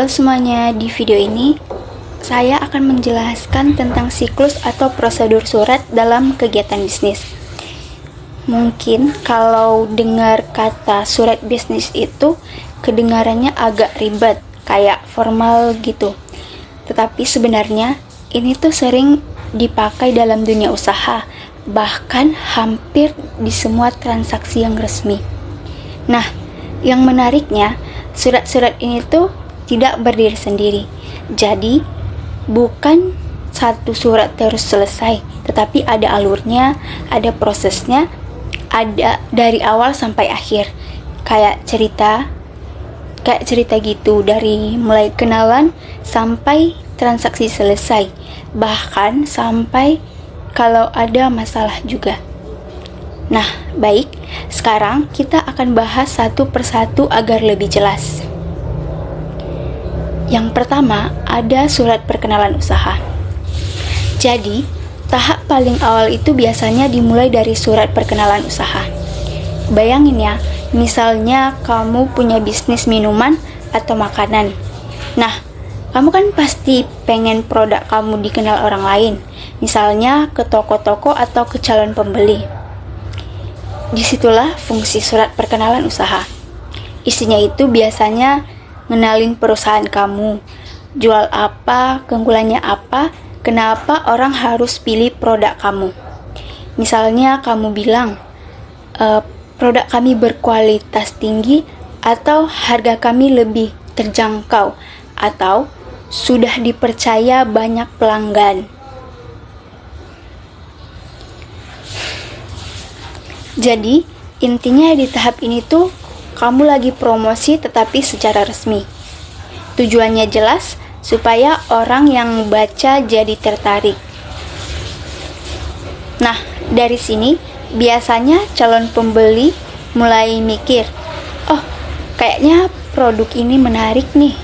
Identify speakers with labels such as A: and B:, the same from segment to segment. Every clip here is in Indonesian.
A: Halo semuanya, di video ini saya akan menjelaskan tentang siklus atau prosedur surat dalam kegiatan bisnis. Mungkin kalau dengar kata surat bisnis itu kedengarannya agak ribet, kayak formal gitu. Tetapi sebenarnya ini tuh sering dipakai dalam dunia usaha, bahkan hampir di semua transaksi yang resmi. Nah, yang menariknya, surat-surat ini tuh tidak berdiri sendiri. Jadi, bukan satu surat terus selesai, tetapi ada alurnya, ada prosesnya, ada dari awal sampai akhir. Kayak cerita gitu, dari mulai kenalan sampai transaksi selesai, bahkan sampai kalau ada masalah juga. Nah, baik, sekarang kita akan bahas satu persatu agar lebih jelas. Yang pertama, ada surat perkenalan usaha. Jadi, tahap paling awal itu biasanya dimulai dari surat perkenalan usaha. Bayangin ya, misalnya kamu punya bisnis minuman atau makanan. Nah, kamu kan pasti pengen produk kamu dikenal orang lain, misalnya ke toko-toko atau ke calon pembeli. Disitulah fungsi surat perkenalan usaha. Isinya itu biasanya ngenalin perusahaan kamu, jual apa, keunggulannya apa, kenapa orang harus pilih produk kamu. Misalnya kamu bilang, produk kami berkualitas tinggi, atau harga kami lebih terjangkau, atau sudah dipercaya banyak pelanggan. Jadi, intinya di tahap ini tuh kamu lagi promosi tetapi secara resmi. Tujuannya jelas supaya orang yang baca jadi tertarik. Nah, dari sini biasanya calon pembeli mulai mikir, oh, kayaknya produk ini menarik nih.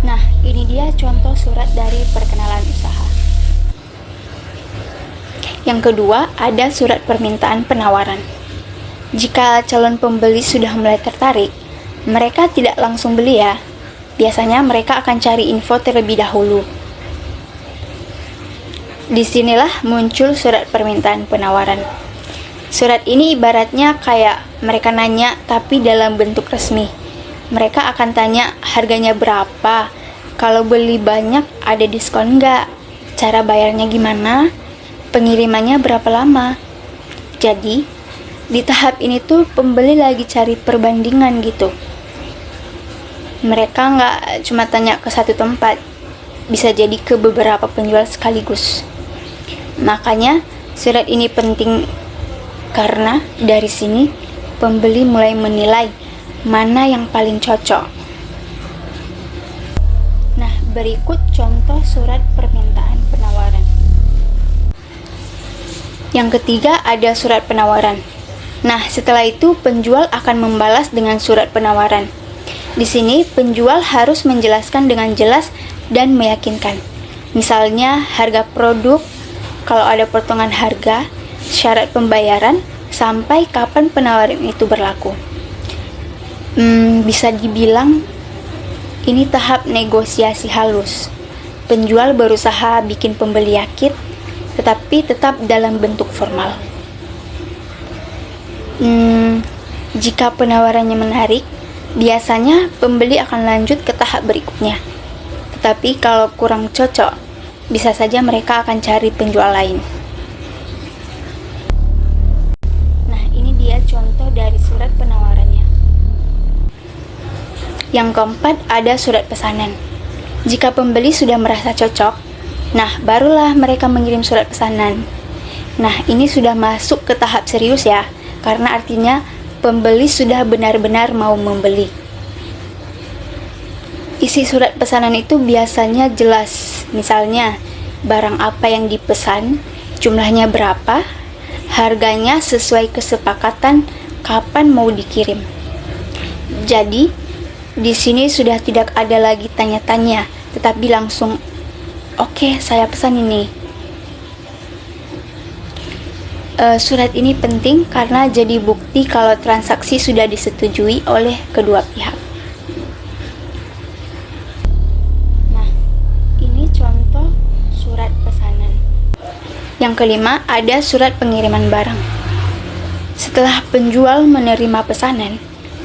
A: Nah, ini dia contoh surat dari perkenalan usaha. Yang kedua, ada surat permintaan penawaran. Jika calon pembeli sudah mulai tertarik, mereka tidak langsung beli ya. Biasanya mereka akan cari info terlebih dahulu. Disinilah muncul surat permintaan penawaran. Surat ini ibaratnya kayak mereka nanya tapi dalam bentuk resmi. Mereka akan tanya harganya berapa, kalau beli banyak ada diskon nggak, cara bayarnya gimana, pengirimannya berapa lama. Jadi, di tahap ini tuh pembeli lagi cari perbandingan gitu. Mereka nggak cuma tanya ke satu tempat, bisa jadi ke beberapa penjual sekaligus. Makanya surat ini penting karena dari sini pembeli mulai menilai mana yang paling cocok. Nah, berikut contoh surat permintaan penawaran. Yang ketiga ada surat penawaran. Nah, setelah itu penjual akan membalas dengan surat penawaran. Di sini penjual harus menjelaskan dengan jelas dan meyakinkan. Misalnya harga produk, kalau ada potongan harga, syarat pembayaran, sampai kapan penawaran itu berlaku. Bisa dibilang ini tahap negosiasi halus. Penjual berusaha bikin pembeli yakin, tetapi tetap dalam bentuk formal. Jika penawarannya menarik, biasanya pembeli akan lanjut ke tahap berikutnya. Tetapi kalau kurang cocok, bisa saja mereka akan cari penjual lain. Nah, ini dia contoh dari surat penawarannya. Yang keempat, ada surat pesanan. Jika pembeli sudah merasa cocok, nah barulah mereka mengirim surat pesanan. Nah, ini sudah masuk ke tahap serius ya, karena artinya pembeli sudah benar-benar mau membeli. Isi surat pesanan itu biasanya jelas, misalnya barang apa yang dipesan, jumlahnya berapa, harganya sesuai kesepakatan, kapan mau dikirim. Jadi, di sini sudah tidak ada lagi tanya-tanya, tetapi langsung, oke, saya pesan ini. Surat ini penting karena jadi bukti kalau transaksi sudah disetujui oleh kedua pihak. Yang kelima, ada surat pengiriman barang. Setelah penjual menerima pesanan,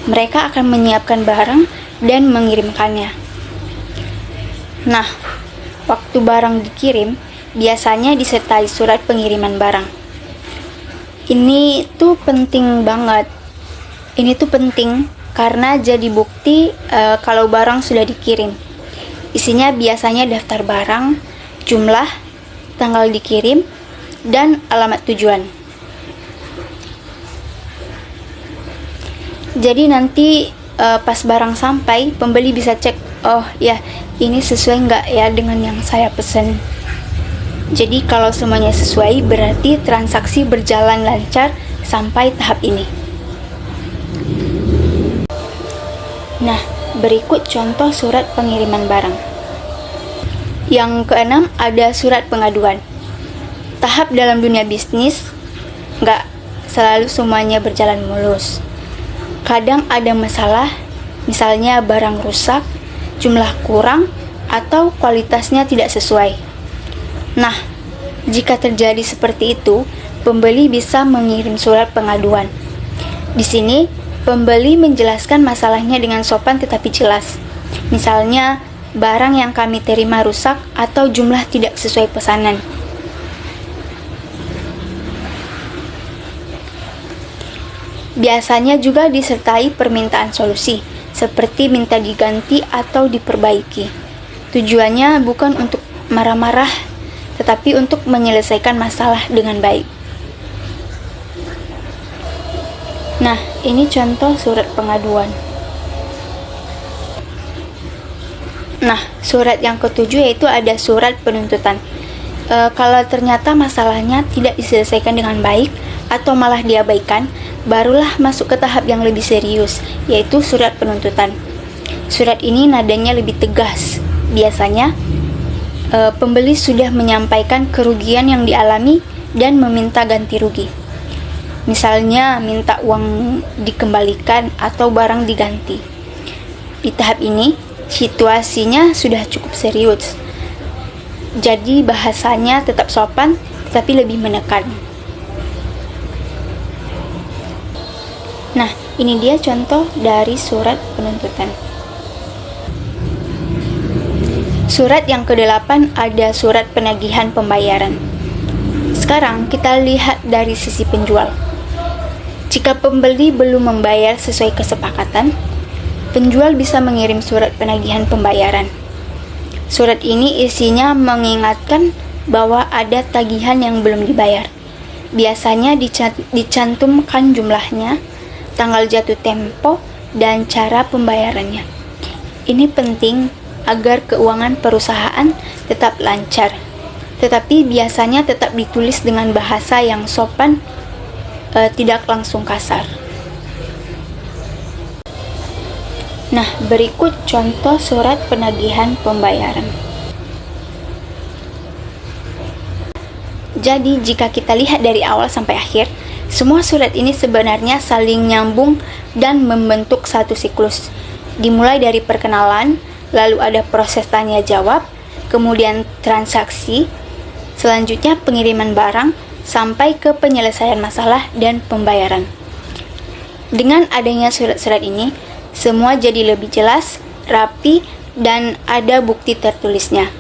A: mereka akan menyiapkan barang dan mengirimkannya. Nah, waktu barang dikirim, biasanya disertai surat pengiriman barang. Ini tuh penting banget. Ini tuh penting karena jadi bukti kalau barang sudah dikirim. Isinya biasanya daftar barang, jumlah, tanggal dikirim, dan alamat tujuan. Jadi nanti pas barang sampai, pembeli bisa cek, oh ya, ini sesuai nggak ya dengan yang saya pesan. Jadi kalau semuanya sesuai, berarti transaksi berjalan lancar sampai tahap ini. Nah, berikut contoh surat pengiriman barang. Yang keenam, ada surat pengaduan. Tahap dalam dunia bisnis, nggak selalu semuanya berjalan mulus. Kadang ada masalah, misalnya barang rusak, jumlah kurang, atau kualitasnya tidak sesuai. Nah, jika terjadi seperti itu, pembeli bisa mengirim surat pengaduan. Di sini, pembeli menjelaskan masalahnya dengan sopan tetapi jelas. Misalnya, barang yang kami terima rusak atau jumlah tidak sesuai pesanan. Biasanya juga disertai permintaan solusi, seperti minta diganti atau diperbaiki. Tujuannya bukan untuk marah-marah, tetapi untuk menyelesaikan masalah dengan baik. Nah, ini contoh surat pengaduan. Nah, surat yang ketujuh yaitu ada surat penuntutan. Kalau ternyata masalahnya tidak diselesaikan dengan baik atau malah diabaikan, barulah masuk ke tahap yang lebih serius, yaitu surat penuntutan. Surat ini nadanya lebih tegas. Biasanya, pembeli sudah menyampaikan kerugian yang dialami dan meminta ganti rugi. Misalnya, minta uang dikembalikan atau barang diganti. Di tahap ini, situasinya sudah cukup serius. Jadi, bahasanya tetap sopan, tetapi lebih menekan. Nah, ini dia contoh dari surat penuntutan. Surat yang ke-8 ada surat penagihan pembayaran. Sekarang kita lihat dari sisi penjual. Jika pembeli belum membayar sesuai kesepakatan, penjual bisa mengirim surat penagihan pembayaran. Surat ini isinya mengingatkan bahwa ada tagihan yang belum dibayar. Biasanya dicantumkan jumlahnya, tanggal jatuh tempo, dan cara pembayarannya. Ini penting agar keuangan perusahaan tetap lancar, tetapi biasanya tetap ditulis dengan bahasa yang sopan, tidak langsung kasar. Nah, berikut contoh surat penagihan pembayaran. Jadi, jika kita lihat dari awal sampai akhir, semua surat ini sebenarnya saling nyambung dan membentuk satu siklus. Dimulai dari perkenalan, lalu ada proses tanya jawab, kemudian transaksi, selanjutnya pengiriman barang, sampai ke penyelesaian masalah dan pembayaran. Dengan adanya surat-surat ini, semua jadi lebih jelas, rapi, dan ada bukti tertulisnya.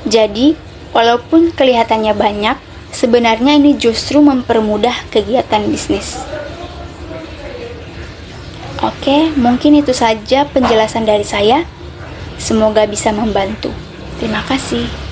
A: Jadi, walaupun kelihatannya banyak, sebenarnya ini justru mempermudah kegiatan bisnis. Oke, mungkin itu saja penjelasan dari saya. Semoga bisa membantu. Terima kasih.